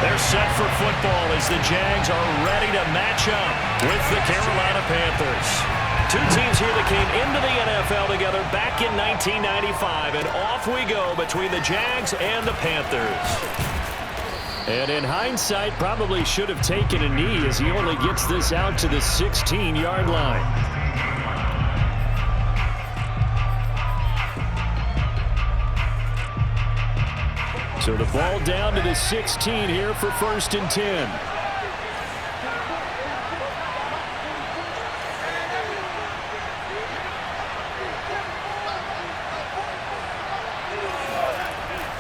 They're set for football as the Jags are ready to match up with the Carolina Panthers. Two teams here that came into the NFL together back in 1995, and off we go between the Jags and the Panthers. And in hindsight, probably should have taken a knee as he only gets this out to the 16-yard line. So the ball down to the 16 here for 1st and 10.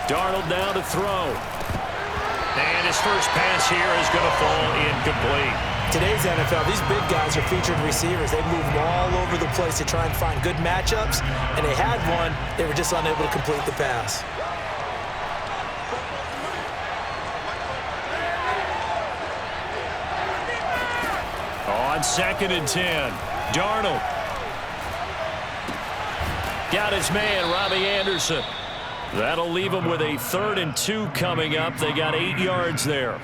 Darnold now to throw. And his first pass here is going to fall incomplete. Today's NFL, these big guys are featured receivers. They move all over the place to try and find good matchups, and they had one. They were just unable to complete the pass. On 2nd and 10, Darnold. Got his man, Robbie Anderson. That'll leave them with a 3rd and 2 coming up. They got 8 yards there.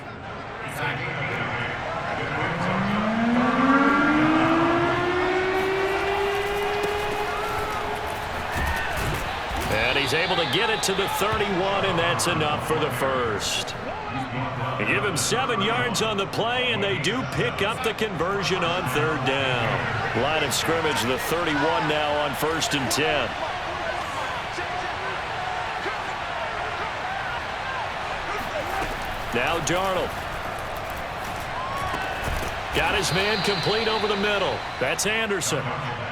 And he's able to get it to the 31, and that's enough for the first. They give him 7 yards on the play, and they do pick up the conversion on 3rd down. Line of scrimmage, the 31 now on 1st and 10. Now Darnold. Got his man complete over the middle. That's Anderson.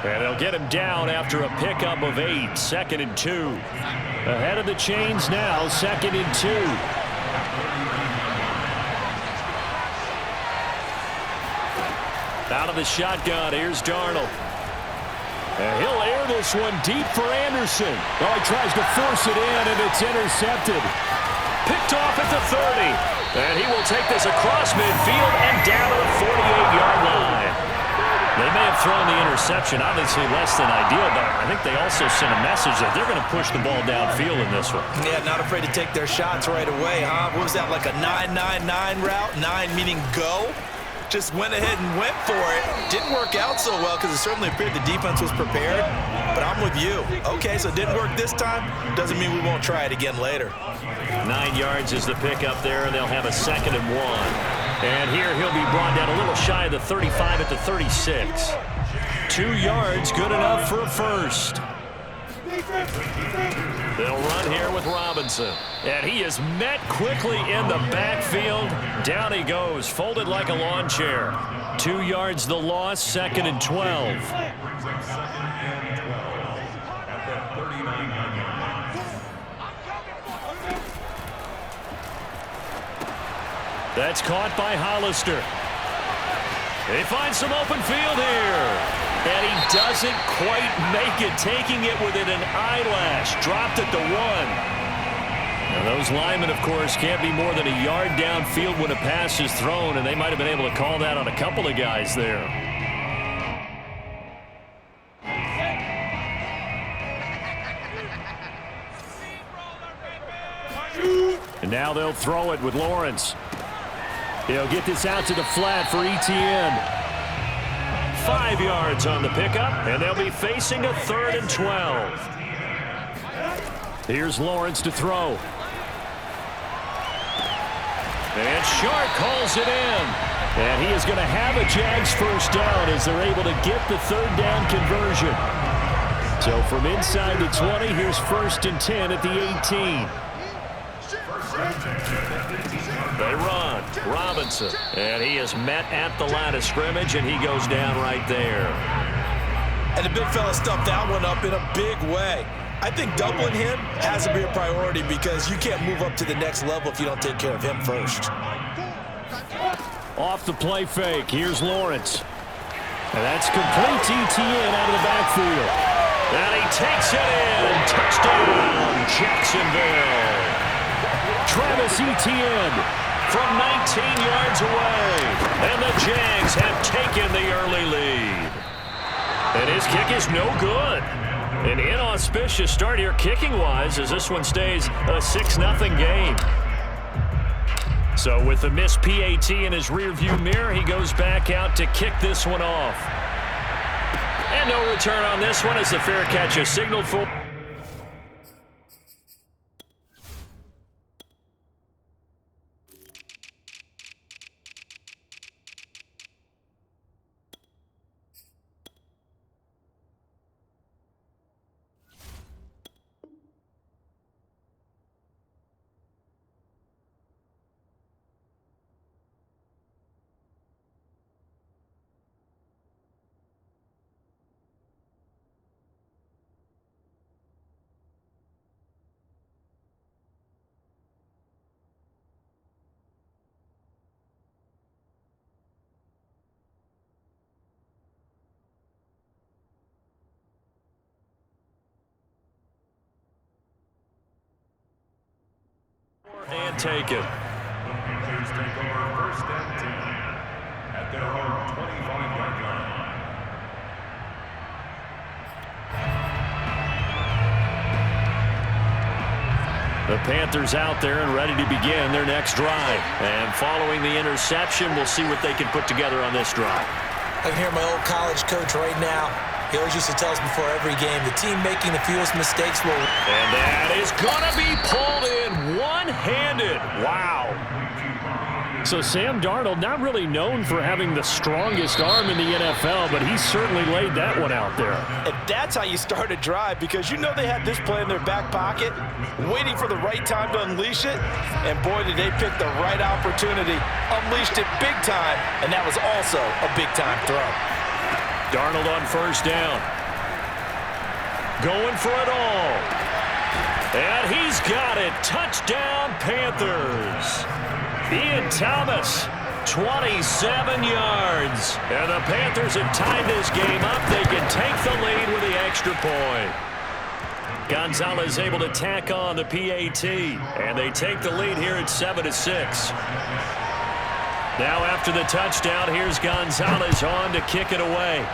And they'll get him down after a pickup of 8. 2nd and 2. Ahead of the chains now, 2nd and 2. Out of the shotgun, here's Darnold. And he'll air this one deep for Anderson. Oh, he tries to force it in, and it's intercepted. Picked off at the 30. And he will take this across midfield and down to the 48-yard line. They may have thrown the interception, obviously less than ideal, but I think they also sent a message that they're going to push the ball downfield in this one. Yeah, not afraid to take their shots right away, huh? What was that, like a 9-9-9 route? 9 meaning go? Just went ahead and went for it. Didn't work out so well because it certainly appeared the defense was prepared. But I'm with you. Okay, so it didn't work this time. Doesn't mean we won't try it again later. 9 yards is the pickup there, and they'll have a 2nd and 1. And here he'll be brought down a little shy of the 35 at the 36. 2 yards, good enough for a first. They'll run here with Robinson. And he is met quickly in the backfield. Down he goes, folded like a lawn chair. 2 yards the loss, 2nd and 12. That's caught by Hollister. They find some open field here. And he doesn't quite make it, taking it within an eyelash. Dropped at the 1. Now those linemen, of course, can't be more than a yard downfield when a pass is thrown, and they might have been able to call that on a couple of guys there. And now they'll throw it with Lawrence. He'll get this out to the flat for Etienne. 5 yards on the pickup, and they'll be facing a 3rd and 12. Here's Lawrence to throw. And Shark calls it in. And he is going to have a Jags first down as they're able to get the 3rd down conversion. So from inside the 20, here's 1st and 10 at the 18. They run. Robinson. And he is met at the line of scrimmage, and he goes down right there. And the big fella stuffed that one up in a big way. I think doubling him has to be a priority because you can't move up to the next level if you don't take care of him first. Off the play fake. Here's Lawrence. And that's complete to Etienne out of the backfield. And he takes it in. Touchdown, Jacksonville. Travis Etienne from 19 yards away. And the Jags have taken the early lead. And his kick is no good. An inauspicious start here kicking-wise as this one stays a 6-0 game. So with the missed PAT in his rearview mirror, he goes back out to kick this one off. And no return on this one as the fair catch is signaled for. And take it. Panthers take over 1st and 10 at their own 25-yard line. The Panthers out there and ready to begin their next drive. And following the interception, we'll see what they can put together on this drive. I can hear my old college coach right now. He always used to tell us before every game, the team making the fewest mistakes will... And that is going to be pulled in one-handed. Wow. So Sam Darnold, not really known for having the strongest arm in the NFL, but he certainly laid that one out there. And that's how you start a drive, because you know they had this play in their back pocket, waiting for the right time to unleash it. And boy, did they pick the right opportunity. Unleashed it big time, and that was also a big-time throw. Darnold on 1st down. Going for it all. And he's got it. Touchdown, Panthers. Ian Thomas, 27 yards. And the Panthers have tied this game up. They can take the lead with the extra point. Gonzalez able to tack on the PAT. And they take the lead here at 7-6. Now after the touchdown, here's Gonzalez on to kick it away.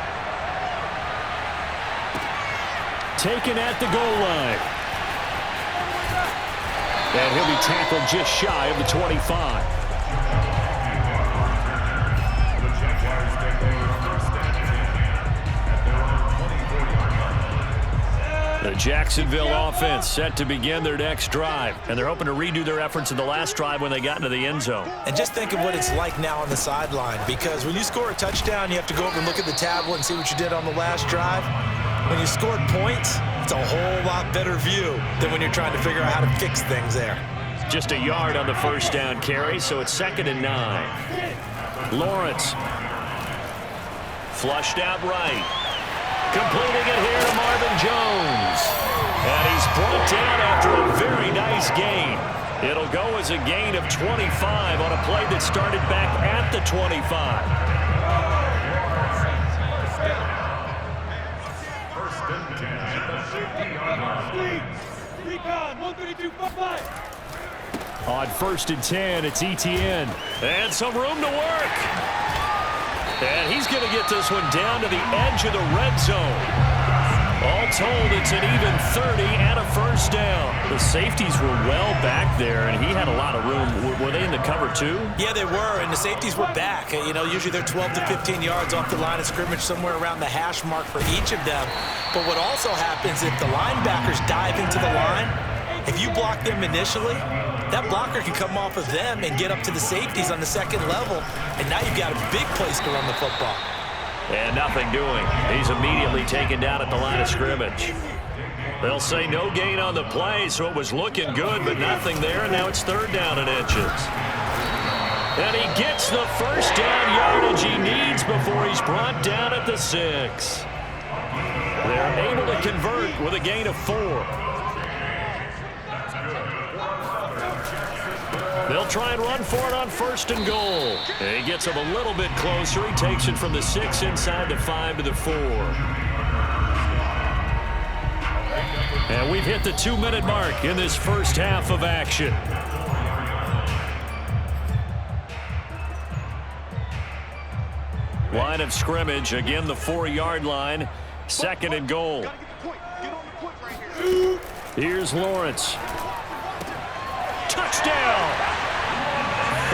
Taken at the goal line. And he'll be tackled just shy of the 25. The Jaguars take over 1st and 10 at their own 24-yard line. The Jacksonville offense set to begin their next drive. And they're hoping to redo their efforts in the last drive when they got into the end zone. And just think of what it's like now on the sideline, because when you score a touchdown, you have to go over and look at the tablet and see what you did on the last drive. When you scored points, it's a whole lot better view than when you're trying to figure out how to fix things there. Just a yard on the 1st down carry, so it's 2nd and 9. Lawrence. Flushed out right. Completing it here to Marvin Jones. And he's brought down after a very nice gain. It'll go as a gain of 25 on a play that started back at the 25. On 1st and 10, it's Etienne. And some room to work. And he's going to get this one down to the edge of the red zone. All told, it's an even 30 and a 1st down. The safeties were well back there, and he had a lot of room. Were they in the cover too? Yeah, they were, and the safeties were back. You know, usually they're 12 to 15 yards off the line of scrimmage, somewhere around the hash mark for each of them. But what also happens if the linebackers dive into the line, if you block them initially, that blocker can come off of them and get up to the safeties on the 2nd level, and now you've got a big place to run the football. And nothing doing. He's immediately taken down at the line of scrimmage. They'll say no gain on the play, so it was looking good, but nothing there, and now it's 3rd down and inches. And he gets the 1st down yardage he needs before he's brought down at the 6. They're able to convert with a gain of 4. They'll try and run for it on 1st and goal. And he gets him a little bit closer. He takes it from the 6 inside the 5 to the 4. And we've hit the 2-minute mark in this first half of action. Line of scrimmage, again the 4-yard line. 2nd and goal. Here's Lawrence. Touchdown!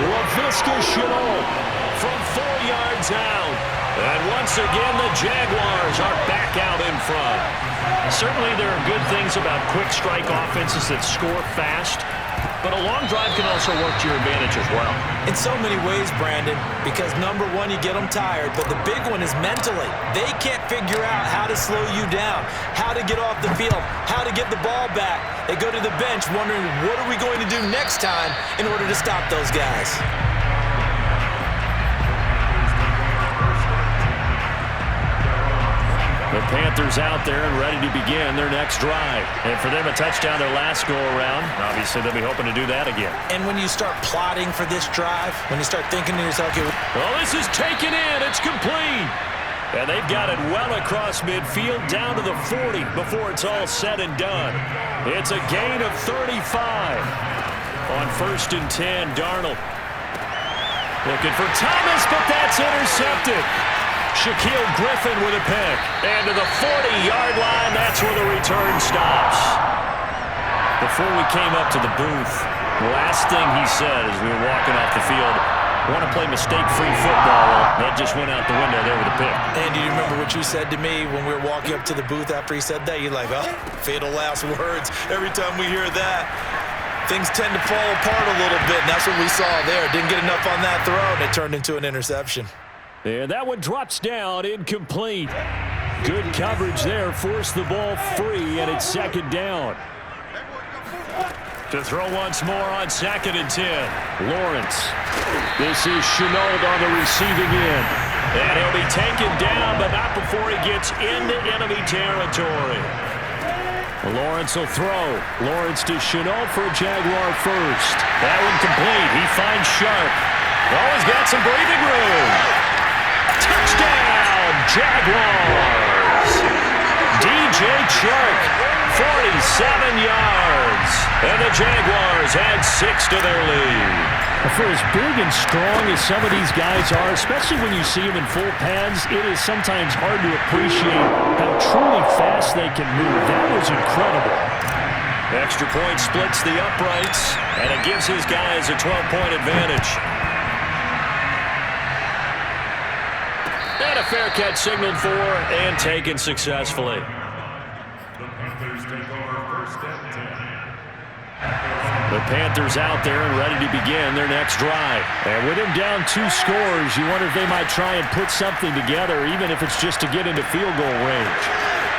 LaVisca Chenault from 4 yards out. And once again, the Jaguars are back out in front. Certainly there are good things about quick strike offenses that score fast, but a long drive can also work to your advantage as well. In so many ways, Brandon, because number one, you get them tired, but the big one is mentally. They can't figure out how to slow you down, how to get off the field, how to get the ball back. They go to the bench wondering, what are we going to do next time in order to stop those guys? The Panthers out there and ready to begin their next drive. And for them, a touchdown their last go-around. Obviously, they'll be hoping to do that again. And when you start plotting for this drive, when you start thinking to yourself, okay, well, this is taken in. It's complete. And they've got it well across midfield down to the 40 before it's all said and done. It's a gain of 35. On 1st and 10, Darnold. Looking for Thomas, but that's intercepted. Shaquille Griffin with a pick. And to the 40-yard line, that's where the return stops. Before we came up to the booth, the last thing he said as we were walking off the field, want to play mistake-free football. That just went out the window there with a pick. And do you remember what you said to me when we were walking up to the booth after he said that? You're like, oh, fatal last words. Every time we hear that, things tend to fall apart a little bit, and that's what we saw there. Didn't get enough on that throw, and it turned into an interception. And that one drops down, incomplete. Good coverage there, forced the ball free, and it's 2nd down. To throw once more on 2nd and 10. Lawrence. This is Chenault on the receiving end. And he'll be taken down, but not before he gets into enemy territory. Lawrence will throw. Lawrence to Chenault for a Jaguar first. That one complete. He finds Sharp. Oh, he's got some breathing room. Touchdown, Jaguars! DJ Chark, 47 yards. And the Jaguars add 6 to their lead. For as big and strong as some of these guys are, especially when you see them in full pads, it is sometimes hard to appreciate how truly fast they can move. That was incredible. Extra point splits the uprights, and it gives his guys a 12-point advantage. And a fair catch signaled for and taken successfully. The Panthers take over 1st and 10. The Panthers out there and ready to begin their next drive. And with him down 2 scores, you wonder if they might try and put something together, even if it's just to get into field goal range.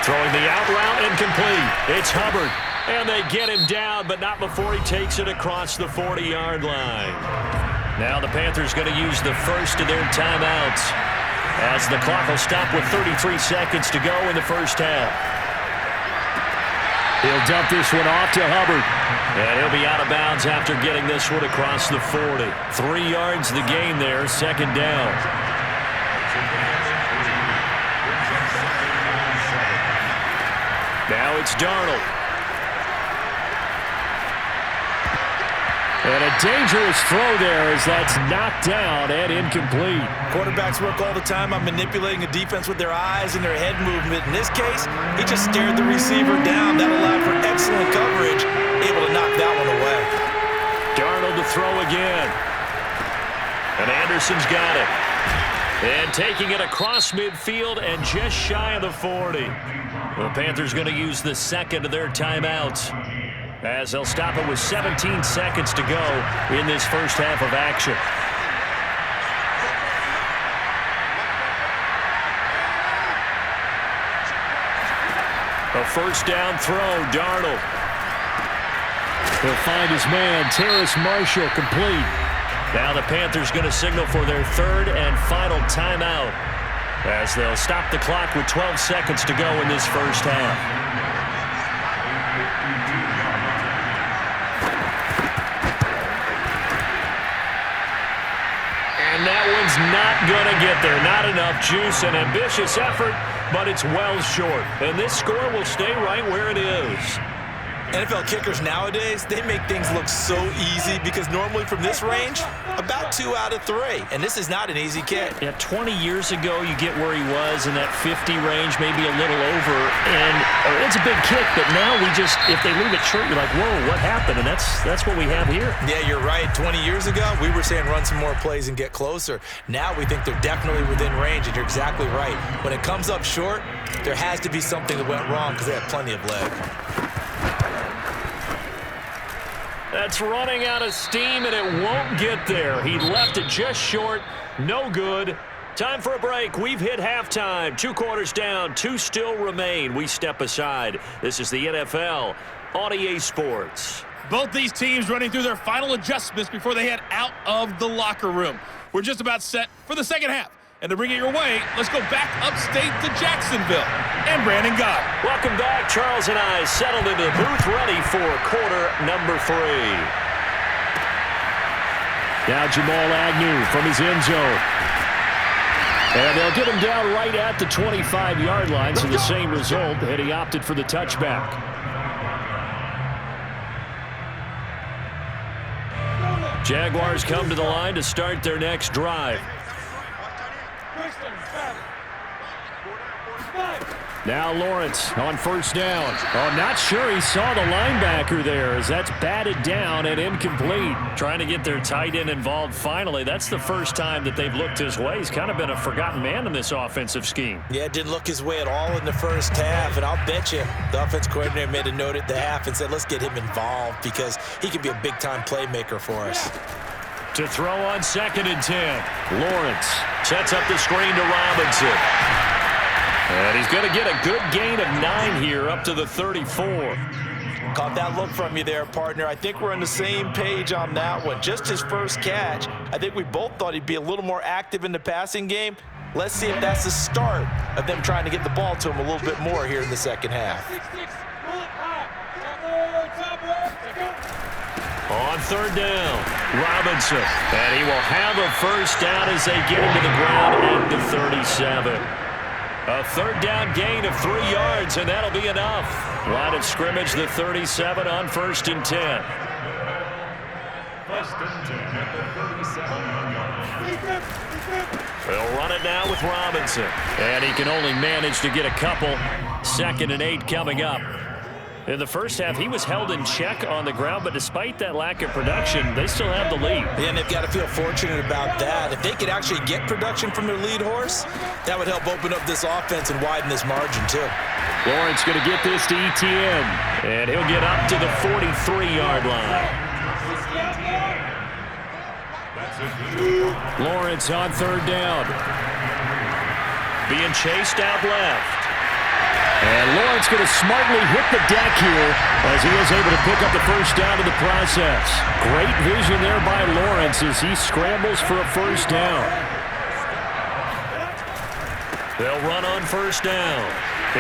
Throwing the out route incomplete. It's Hubbard. And they get him down, but not before he takes it across the 40-yard line. Now the Panthers going to use the first of their timeouts, as the clock will stop with 33 seconds to go in the first half. He'll dump this one off to Hubbard. And he'll be out of bounds after getting this one across the 40. 3 yards the gain there, 2nd down. Now it's Darnold. And a dangerous throw there as that's knocked down and incomplete. Quarterbacks work all the time on manipulating a defense with their eyes and their head movement. In this case, he just stared the receiver down. That allowed for excellent coverage, able to knock that one away. Darnold to throw again. And Anderson's got it. And taking it across midfield and just shy of the 40. The Panthers going to use the second of their timeouts, as they'll stop it with 17 seconds to go in this first half of action. A first down throw, Darnold. He'll find his man, Terrace Marshall, complete. Now the Panthers going to signal for their 3rd and final timeout, as they'll stop the clock with 12 seconds to go in this first half. That one's not going to get there. Not enough juice. An ambitious effort, but it's well short. And this score will stay right where it is. NFL kickers nowadays, they make things look so easy because normally from this range, about 2 out of 3. And this is not an easy kick. Yeah, 20 years ago, you get where he was in that 50 range, maybe a little over. And it's a big kick, but now if they leave it short, you're like, whoa, what happened? And that's what we have here. Yeah, you're right. 20 years ago, we were saying run some more plays and get closer. Now we think they're definitely within range, and you're exactly right. When it comes up short, there has to be something that went wrong because they had plenty of leg. That's running out of steam, and it won't get there. He left it just short. No good. Time for a break. We've hit halftime. 2 quarters down. 2 still remain. We step aside. This is the NFL on EA Sports. Both these teams running through their final adjustments before they head out of the locker room. We're just about set for the second half. And to bring it your way, let's go back upstate to Jacksonville. And Brandon Gott. Welcome back. Charles and I settled into the booth ready for quarter number 3. Now Jamal Agnew from his end zone. And they'll get him down right at the 25-yard line, so the same result, and he opted for the touchback. Jaguars come to the line to start their next drive. Now Lawrence on first down. Oh, not sure he saw the linebacker there as that's batted down and incomplete. Trying to get their tight end involved finally. That's the first time that they've looked his way. He's kind of been a forgotten man in this offensive scheme. Yeah, it didn't look his way at all in the first half, and I'll bet you the offense coordinator made a note at the half and said, let's get him involved because he can be a big-time playmaker for us. To throw on 2nd and 10. Lawrence sets up the screen to Robinson. And he's going to get a good gain of 9 here up to the 34. Caught that look from you there, partner. I think we're on the same page on that one. Just his first catch. I think we both thought he'd be a little more active in the passing game. Let's see if that's the start of them trying to get the ball to him a little bit more here in the second half. On 3rd down, Robinson. And he will have a first down as they get him to the ground at the 37. A 3rd down gain of 3 yards, and that'll be enough. Line of scrimmage, the 37 on 1st and 10. 1st and 10 at the 37-yard line. They'll run it now with Robinson. And he can only manage to get a couple. 2nd and 8 coming up. In the first half, he was held in check on the ground, but despite that lack of production, they still have the lead. Yeah, and they've got to feel fortunate about that. If they could actually get production from their lead horse, that would help open up this offense and widen this margin, too. Lawrence going to get this to ETN, and he'll get up to the 43-yard line. Lawrence on 3rd down. Being chased out left. And Lawrence going to smartly hit the deck here as he is able to pick up the first down in the process. Great vision there by Lawrence as he scrambles for a first down. They'll run on 1st down.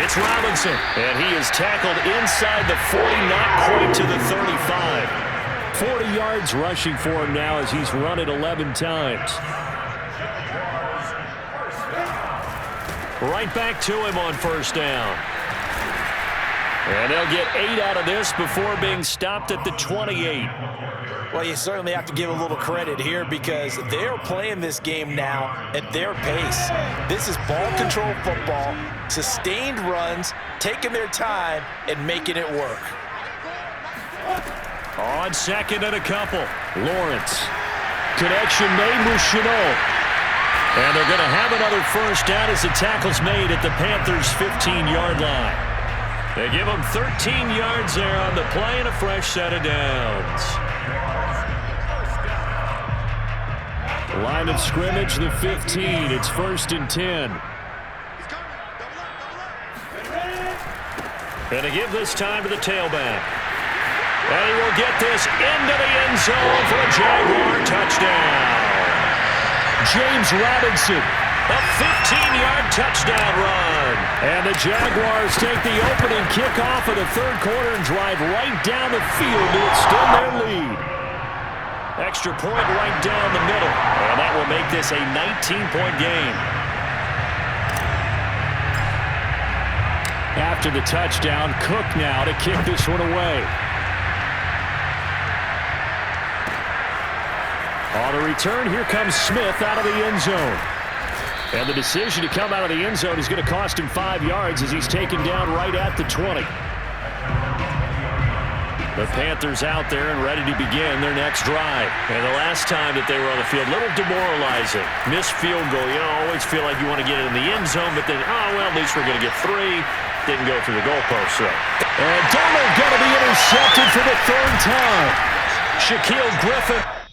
It's Robinson, and he is tackled inside the 40, not quite to the 35. 40 yards rushing for him now as he's run it 11 times. Right back to him on 1st down. And they'll get 8 out of this before being stopped at the 28. Well, you certainly have to give a little credit here because they're playing this game now at their pace. This is ball control football, sustained runs, taking their time, and making it work. On 2nd and a couple, Lawrence. Connection made with Chenault. And they're going to have another first down as the tackle's made at the Panthers' 15-yard line. They give them 13 yards there on the play and a fresh set of downs. Line of scrimmage, the 15. It's 1st and 10. And they give this time to the tailback. And he will get this into the end zone for a Jaguar touchdown. James Robinson, a 15-yard touchdown run. And the Jaguars take the opening kickoff of the 3rd quarter and drive right down the field to extend their lead. Extra point right down the middle. And that will make this a 19-point game. After the touchdown, Cook now to kick this one away. On the return, here comes Smith out of the end zone. And the decision to come out of the end zone is going to cost him 5 yards as he's taken down right at the 20. The Panthers out there and ready to begin their next drive. And the last time that they were on the field, a little demoralizing. Missed field goal. You know, always feel like you want to get it in the end zone, but then, oh, well, at least we're going to get 3. Didn't go through the goalpost, so. And Darnold going to be intercepted for the 3rd time. Shaquille Griffin.